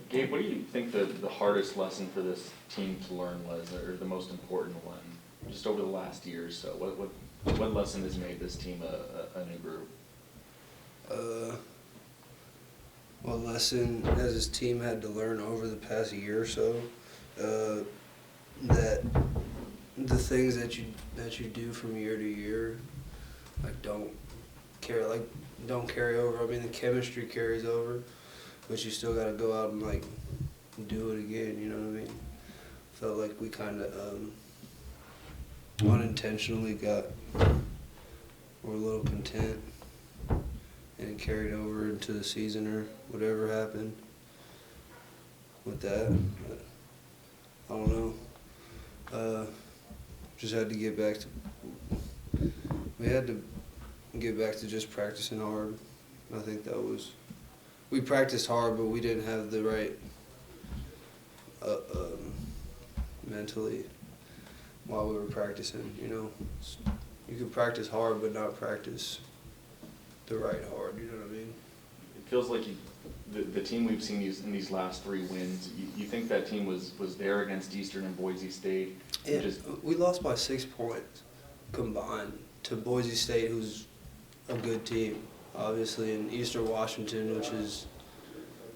Gabe, what do you think the hardest lesson for this team to learn was, or the most important one, just over the last year or so? What lesson has made this team a new group? What lesson has this team had to learn over the past year or so? That the things that you do from year to year, don't carry over. I mean, the chemistry carries over, but you still got to go out and do it again. You know what I mean? Felt like we kind of unintentionally were a little content, and it carried over into the season or whatever happened with that. But I don't know. Just had to get back to. We had to get back to just practicing hard. I think that was. We practiced hard, but we didn't have the right mentally while we were practicing. You know, you could practice hard, but not practice the right hard. You know what I mean? It feels like the team we've seen in these last 3 wins, you think that team was there against Eastern and Boise State? Yeah, we lost by 6 points combined to Boise State, who's a good team, obviously, and Eastern Washington, which is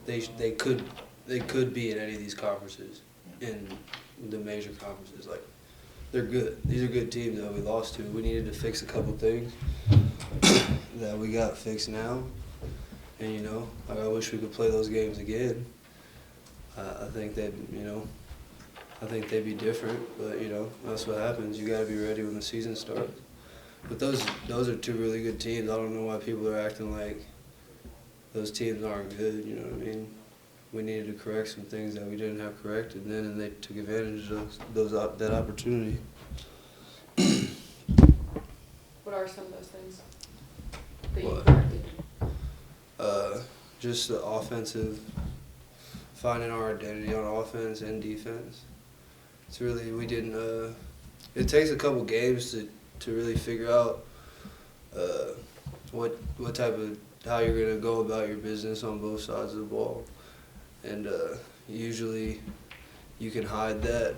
they could be in any of these conferences, in the major conferences. They're good. These are good teams that we lost to. We needed to fix a couple things that we got fixed now. And, I wish we could play those games again. I think they'd be different, but, that's what happens. You got to be ready when the season starts. But those are 2 really good teams. I don't know why people are acting like those teams aren't good, you know what I mean? We needed to correct some things that we didn't have corrected then, and they took advantage of that opportunity. What are some of those things that you corrected? Just the offensive, finding our identity on offense and defense. It's really, we didn't, it takes a couple games to really figure out what type of, how you're going to go about your business on both sides of the ball. And usually you can hide that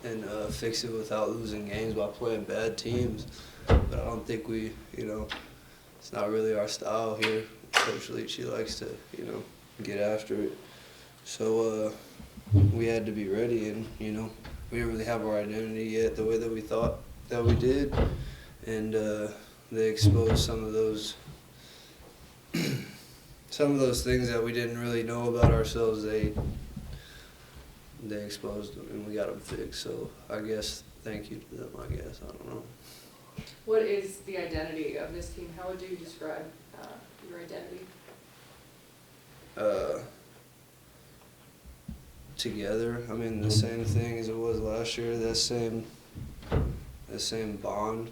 and fix it without losing games by playing bad teams. But I don't think it's not really our style here. Coach Leach, he likes to, get after it. So we had to be ready, and, we didn't really have our identity yet the way that we thought that we did. And they exposed some of those things that we didn't really know about ourselves. They exposed them, and we got them fixed. So I guess thank you to them, I guess. I don't know. What is the identity of this team? How would you describe your identity? Together. I mean, the same thing as it was last year. That same bond.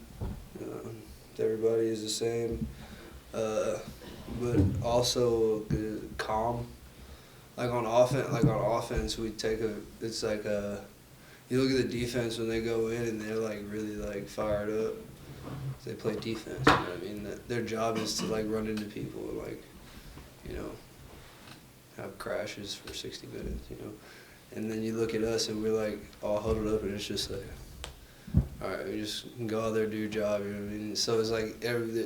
Everybody is the same, but also calm. On offense, we take it's like you look at the defense when they go in and they're really fired up. They play defense. You know what I mean? Their job is to run into people and have crashes for 60 minutes. And then you look at us and we're all huddled up, and it's just all right, we just go out there and do your job. You know what I mean? So it's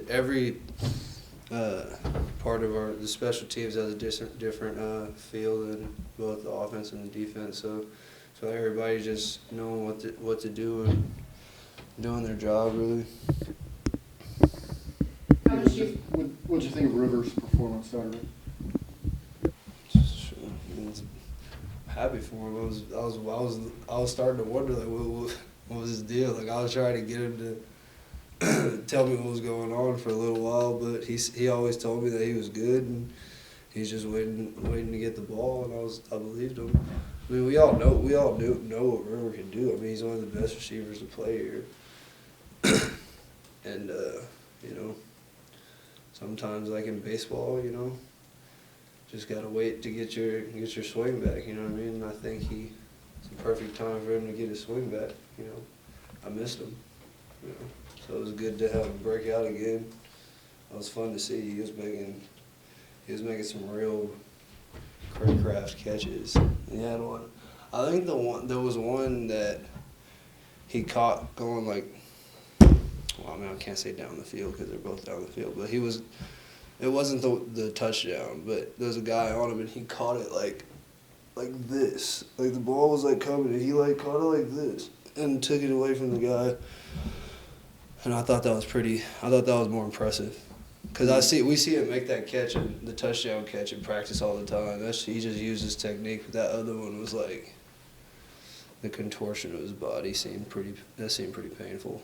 every part of the special teams has a different feel than both the offense and the defense. So everybody just knowing what to do and doing their job really. What did you think of Rivers' performance Saturday? Happy for him. I was starting to wonder what was his deal. I was trying to get him to tell me what was going on for a little while, but he always told me that he was good, and he's just waiting to get the ball, and I believed him. I mean, we all know what River can do. I mean, he's one of the best receivers to play here, and sometimes in baseball, just gotta wait to get your swing back. You know what I mean? And I think it's a perfect time for him to get his swing back. I missed him. So it was good to have him break out again. It was fun to see. He was making some real Craycraft catches. He had one. I think there was one that he caught going like, well, I mean, I can't say down the field because they're both down the field, but it wasn't the touchdown, but there was a guy on him and he caught it like this. Like the ball was like coming and he like caught it like this and took it away from the guy. And I thought that was more impressive. Because we see him make that catch, and the touchdown catch in practice all the time. He just used his technique, but that other one was like, the contortion of his body seemed pretty painful.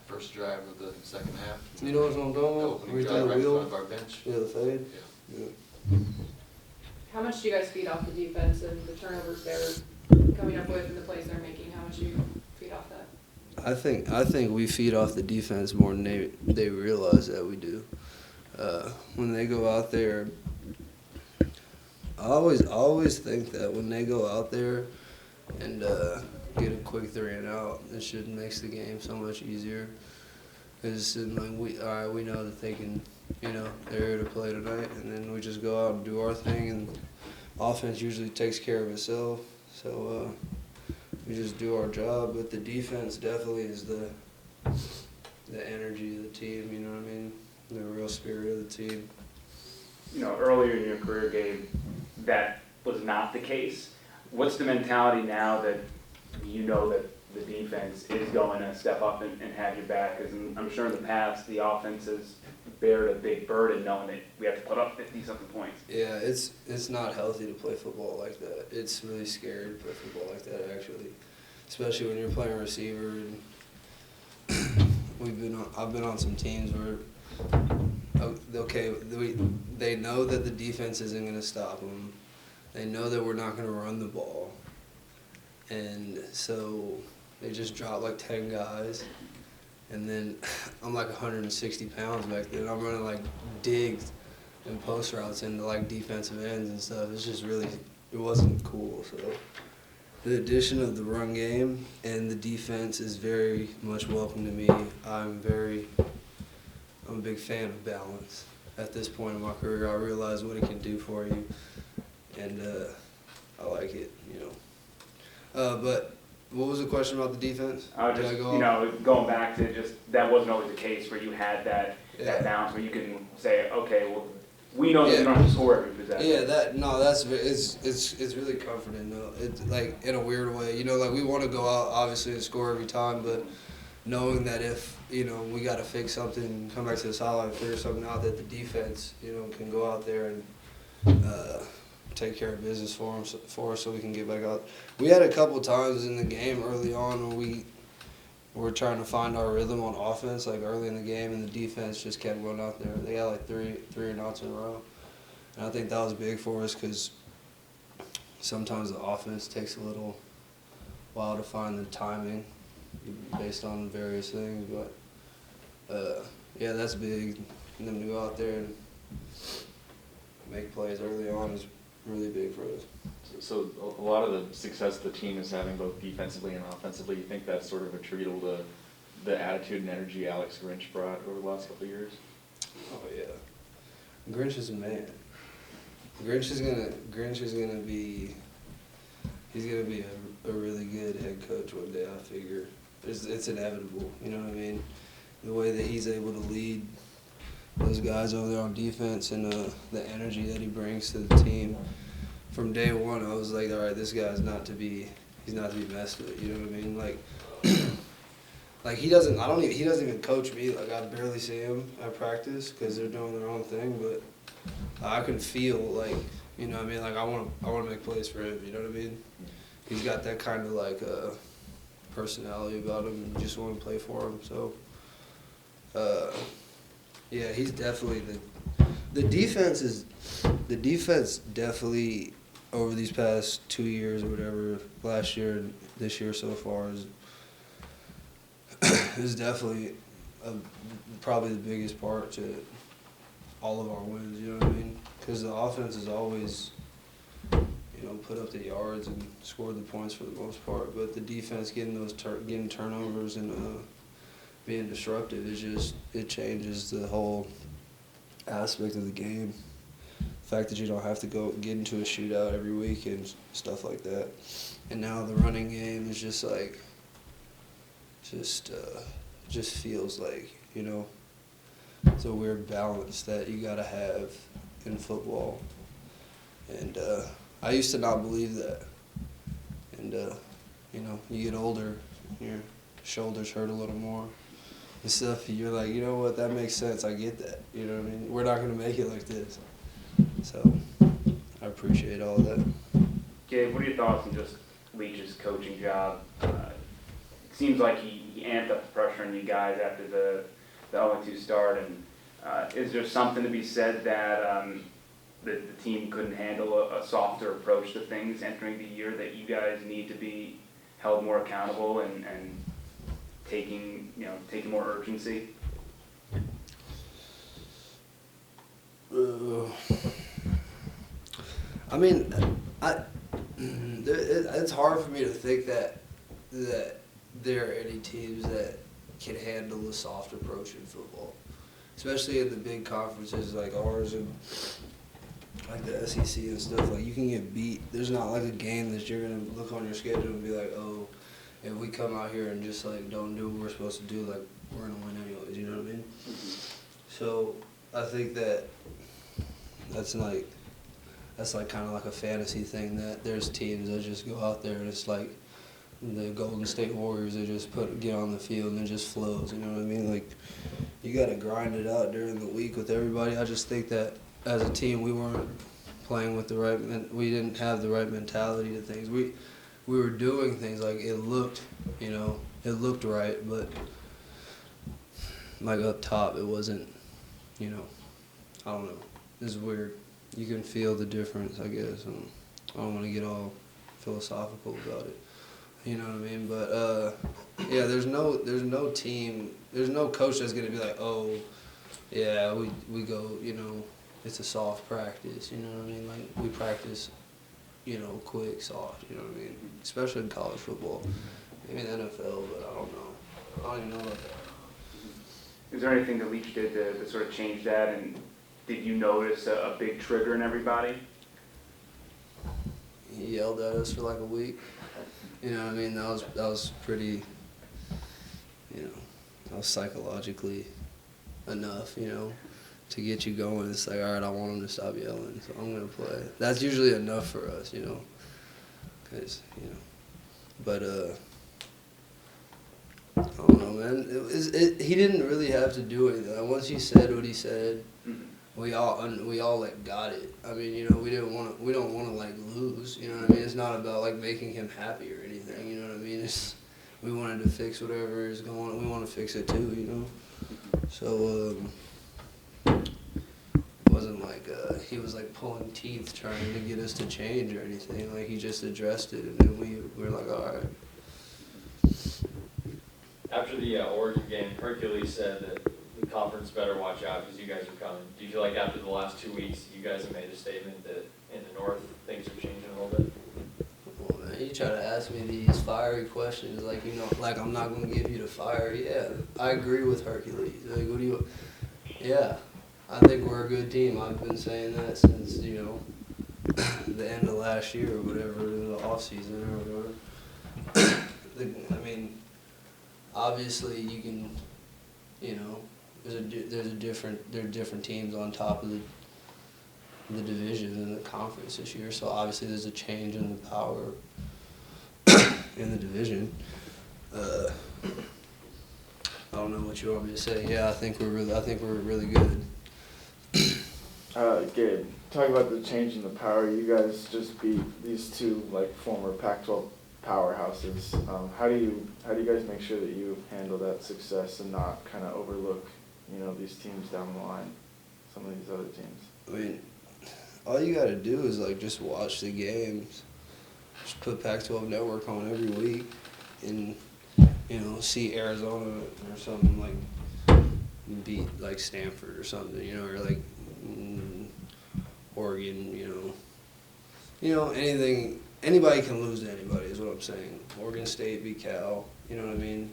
First drive of the second half. You know what I'm talking The about? opening Where he drive threw right the in wheel? front of our bench. Yeah, the fade? Yeah. Yeah. How much do you guys feed off the defense and the turnovers they're coming up with and the plays they're making? How much do you feed off that? I think we feed off the defense more than they realize that we do. When they go out there, I always think that when they go out there and get a quick 3 and out, it should makes the game so much easier. Because like we know that they can, they're here to play tonight, and then we just go out and do our thing, and offense usually takes care of itself. So we just do our job, but the defense definitely is the energy of the team. You know what I mean? The real spirit of the team. Earlier in your career, Gabe, that was not the case. What's the mentality now that you know that the defense is going to step up and have your back? Because I'm sure in the past, the offense has bared a big burden knowing that we have to put up 50-something points. Yeah, it's not healthy to play football like that. It's really scary to play football like that, actually, especially when you're playing receiver. And I've been on some teams where they know that the defense isn't going to stop them. They know that we're not going to run the ball, and so they just drop like 10 guys. And then I'm like 160 pounds back then. I'm running like digs and post routes into like defensive ends and stuff. It's just really, it wasn't cool. So the addition of the run game and the defense is very much welcome to me. I'm a big fan of balance. At this point in my career, I realize what it can do for you, and I like it, But what was the question about the defense? Going back to just that wasn't always the case where you had that balance where you can say, okay, well, we know that we don't have to score every possession. Yeah, it's really comforting though. It's like in a weird way, like we want to go out obviously and score every time, but knowing that if we got to fix something, come back to the sideline, figure something out, that the defense can go out there and take care of business for us so we can get back out. We had a couple times in the game early on when we were trying to find our rhythm on offense, like early in the game, and the defense just kept going out there. They got like three and outs in a row. And I think that was big for us because sometimes the offense takes a little while to find the timing based on various things. But, that's big. And them to go out there and make plays early on is really big for us. So a lot of the success the team is having both defensively and offensively, you think that's sort of attributable to the attitude and energy Alex Grinch brought over the last couple of years? Oh yeah, Grinch is a man. Grinch is gonna be a really good head coach one day. I figure it's inevitable. You know what I mean? The way that he's able to lead those guys over there on defense and the energy that he brings to the team. From day one, I was like, all right, this guy's not to be messed with. You know what I mean? Like he doesn't even coach me. Like I barely see him at practice because they're doing their own thing. But I can feel like, you know what I mean? Like I want to make plays for him. You know what I mean? He's got that kind of like personality about him, and just want to play for him. So, he's definitely the defense definitely over these past 2 years or whatever, last year and this year so far is definitely probably the biggest part to all of our wins. You know what I mean? Because the offense is always, put up the yards and scored the points for the most part, but the defense getting turnovers and being disruptive it changes the whole aspect of the game. fact that you don't have to go get into a shootout every week and stuff like that. And now the running game is just like, just feels like, you know, it's a weird balance that you gotta have in football. And I used to not believe that. And you know, you get older, your shoulders hurt a little more and stuff. You're like, you know what, that makes sense. I get that. You know what I mean? We're not gonna make it like this. So I appreciate all of that. Gabe, what are your thoughts on just Leach's coaching job? It seems like he amped up the pressure on you guys after the 0-2 start, and is there something to be said that the team couldn't handle a softer approach to things entering the year, that you guys need to be held more accountable and taking more urgency? I mean, it's hard for me to think that there are any teams that can handle a soft approach in football, especially in the big conferences like ours and like the SEC and stuff. Like, you can get beat. There's not like a game that you're gonna look on your schedule and be like, oh, if we come out here and just like don't do what we're supposed to do, like we're gonna win anyways. You know what I mean? So I think that's like kind of like a fantasy thing, that there's teams that just go out there and it's like the Golden State Warriors, they just get on the field and it just flows. You know what I mean? Like, you got to grind it out during the week with everybody. I just think that as a team, we weren't playing with the right. We didn't have the right mentality to things. We were doing things like it looked right, but like up top, it wasn't. You know, I don't know. It's weird. You can feel the difference, I guess. And I don't want to get all philosophical about it. You know what I mean? But yeah, there's no team, there's no coach that's gonna be like, oh, yeah, we go, you know, it's a soft practice. You know what I mean? Like, we practice, you know, quick, soft. You know what I mean? Especially in college football, maybe in the NFL, but I don't know. I don't even know about that. Is there anything that Leach did to sort of change that, and did you notice a big trigger in everybody? He yelled at us for like a week. You know what I mean? That was pretty, you know, that was psychologically enough, you know, to get you going. It's like, all right, I want him to stop yelling, so I'm going to play. That's usually enough for us, you know, because, you know, but, I don't know, man. He didn't really have to do anything. Like, once he said what he said, we all like got it. I mean, you know, we don't want to like lose. You know what I mean? It's not about like making him happy or anything. You know what I mean? We wanted to fix whatever is going on. We want to fix it too. You know. So it wasn't like he was like pulling teeth trying to get us to change or anything. Like, he just addressed it, and then we were like, all right. After the Oregon game, Hercules said that the conference better watch out because you guys are coming. Do you feel like after the last 2 weeks, you guys have made a statement that in the North, things are changing a little bit? Well, man, you try to ask me these fiery questions, like, you know, like I'm not going to give you the fire. Yeah, I agree with Hercules. Like, what do you... Yeah, I think we're a good team. I've been saying that since, you know, the end of last year or whatever, the off season or whatever. I mean, obviously you can, you know, there are different teams on top of the division and the conference this year. So obviously there's a change in the power in the division. I don't know what you want me to say. Yeah, I think we're really good. Gabe, talk about the change in the power. You guys just beat these two like former Pac-12 powerhouses. How do you guys make sure that you handle that success and not kind of overlook, you know, these teams down the line, some of these other teams? I mean, all you got to do is like just watch the games. Just put Pac-12 Network on every week, and, you know, see Arizona or something like beat like Stanford or something, you know, or like Oregon, you know, anything. Anybody can lose to anybody is what I'm saying. Oregon State beat Cal, you know what I mean?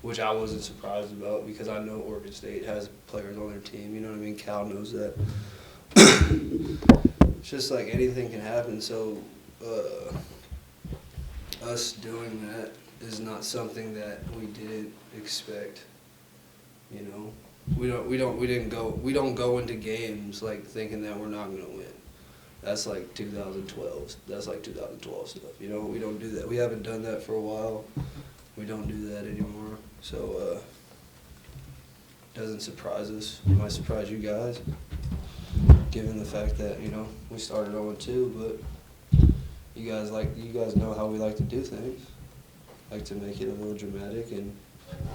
Which I wasn't surprised about because I know Oregon State has players on their team, you know what I mean? Cal knows that. it's just like anything can happen. So us doing that is not something that we didn't expect. You know, we don't go into games like thinking that we're not gonna win. That's like 2012. That's like 2012 stuff. You know, we don't do that. We haven't done that for a while. We don't do that anymore. So doesn't surprise us. It might surprise you guys, given the fact that, you know, we started 0-2, but you guys know how we like to do things. Like to make it a little dramatic and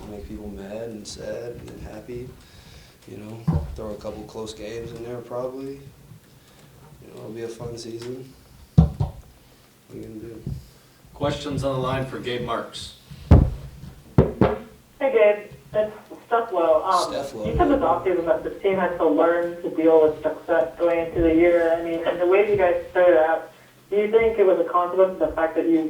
make people mad and sad and happy. You know, throw a couple close games in there probably. You know, it'll be a fun season. What are you gonna do? Questions on the line for Gabe Marks. Hey Gabe, it's Steflo. Steflo. You said this offseason that the team had to learn to deal with success going into the year. I mean, and the way you guys started out, do you think it was a consequence of the fact that you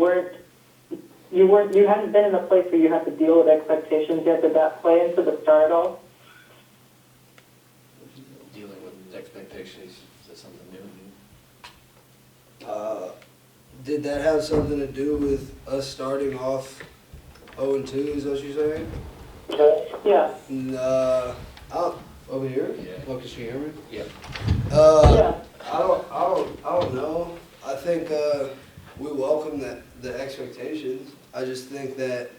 hadn't been in a place where you had to deal with expectations yet? Did that play into the start at all? Dealing with expectations, is that something new? Did that have something to do with us starting off 0-2, is what you're saying? Yeah. Over here? Yeah. Oh, can she hear me? Yeah. Yeah. I don't know. I think we welcome the expectations. I just think that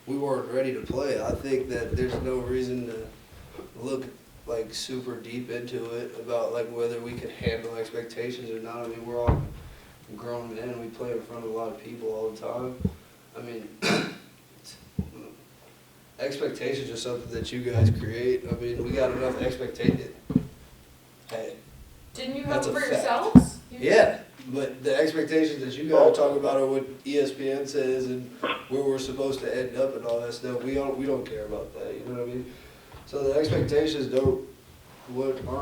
we weren't ready to play. I think that there's no reason to look like super deep into it about like whether we could handle expectations or not. I mean, we're all grown men. We play in front of a lot of people all the time. I mean, expectations are something that you guys create. I mean, we got enough expectations. Hey. Didn't you have That's them a for fact. yourselves? Yeah, but the expectations that you guys are talking about are what ESPN says and where we're supposed to end up and all that stuff. We don't care about that. You know what I mean? So the expectations aren't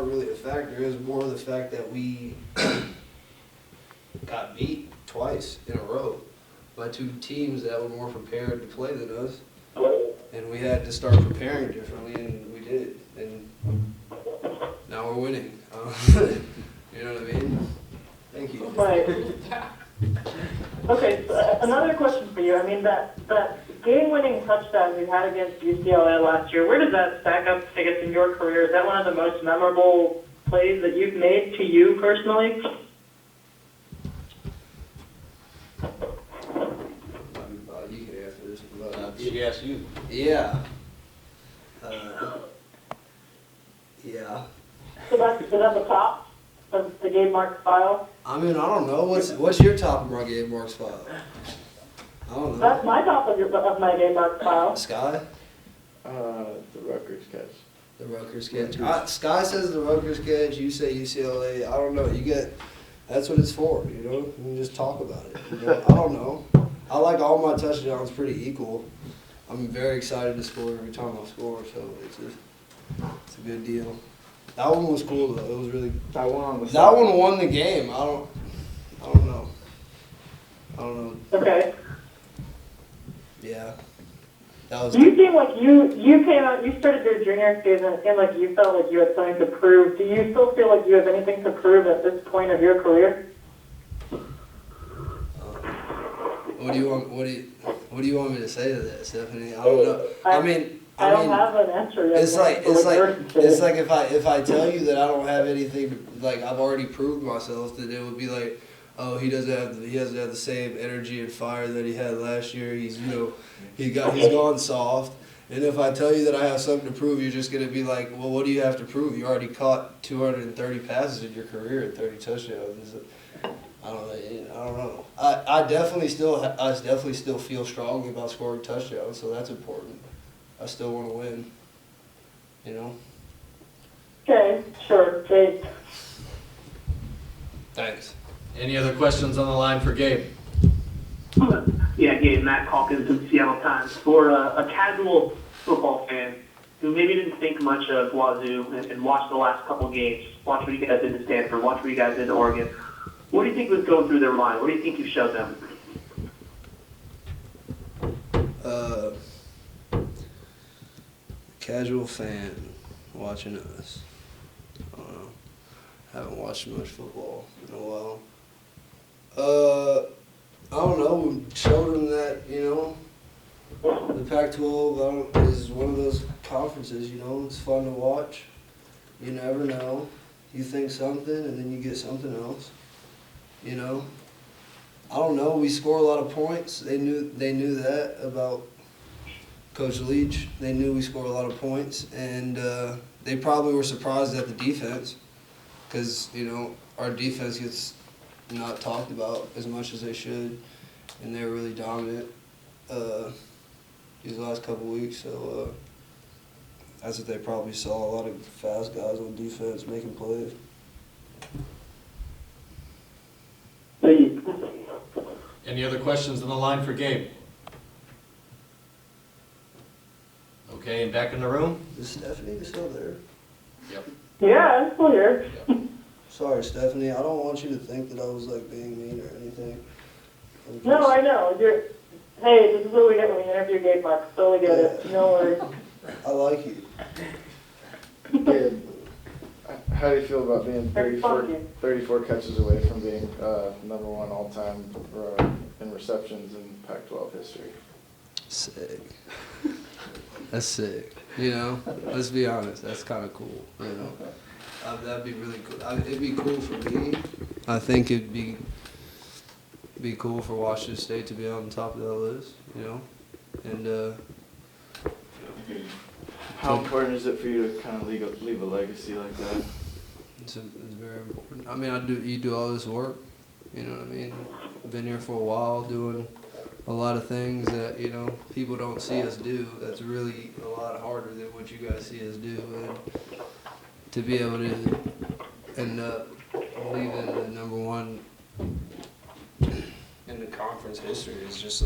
really a factor. It's more the fact that we got beat twice in a row by two teams that were more prepared to play than us, and we had to start preparing differently, and we did, and now we're winning. You know what I mean? Thank you. Right. Okay, so another question for you. I mean, that game-winning touchdown you had against UCLA last year, where does that stack up, I guess, in your career? Is that one of the most memorable plays that you've made to you personally? You can answer this. She asked you. Yeah. Yeah. So is that the top of the Gabe Marks file? I mean, I don't know. What's your top of my Gabe Marks file? I don't know. That's my top of my Gabe Marks file. Sky? The Rutgers catch. The Rutgers catch. Sky says the Rutgers catch. You say UCLA. I don't know. That's what it's for. You know, you can just talk about it. You know? I don't know. I like all my touchdowns pretty equal. I'm very excited to score every time I score, so it's a good deal. That one was cool though. It was really. That one on the That one won the game. I don't know. Okay. Yeah. That was. Do you feel like you came out, you started your junior season and like you felt like you had something to prove? Do you still feel like you have anything to prove at this point of your career? What do you want me to say to that, Stephanie? I don't know. I mean, I don't have an answer yet. It's like if I tell you that I don't have anything to, like I've already proved myself, that it would be like, oh, he doesn't have the same energy and fire that he had last year. He's he's gone soft. And if I tell you that I have something to prove, you're just gonna be like, well, what do you have to prove? You already caught 230 passes in your career and 30 touchdowns. I don't know. I definitely still feel strongly about scoring touchdowns, so that's important. I still want to win. You know. Okay, sure, Jake. Thanks. Any other questions on the line for Gabe? Yeah, Gabe, Matt Calkins from Seattle Times. For a casual football fan who maybe didn't think much of Wazoo and watched the last couple games, watch what you guys did to Stanford, watch what you guys did to Oregon, what do you think was going through their mind? What do you think you showed them? Casual fan watching us. I don't know. Haven't watched much football in a while. I don't know. We showed them that, the Pac-12 is one of those conferences, it's fun to watch. You never know. You think something and then you get something else. I don't know. We score a lot of points. They knew that about Coach Leach. They knew we score a lot of points, and they probably were surprised at the defense because our defense gets not talked about as much as they should, and they were really dominant these last couple weeks. So that's what they probably saw, a lot of fast guys on defense making plays. Thank you. Any other questions on the line for Gabe? Okay, and back in the room? Is Stephanie still there? Yep. Yeah, I'm still here. Sorry, Stephanie. I don't want you to think that I was being mean or anything. No, I know. Hey, this is what we get when we interview Gabe Marks. Totally get it. No worries. I like you. Gabe, how do you feel about being Very 34 catches away from being number one all-time in receptions in Pac-12 history? Sick. That's sick. Let's be honest. That's kind of cool. That'd be really cool. It'd be cool for me. I think it'd be cool for Washington State to be on the top of that list. And how important is it for you to kind of leave a legacy like that? it's very important. I mean, you do all this work. You know what I mean? I've been here for a while doing a lot of things that, people don't see us do. That's really a lot harder than what you guys see us do. And to be able to end up leaving the number one in the conference history is just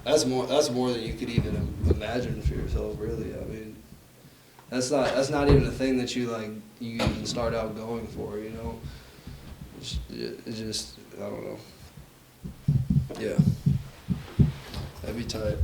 that's more than you could even imagine for yourself, really. I mean, that's not even a thing that you even start out going for, It's just, I don't know. Yeah. That'd be tight.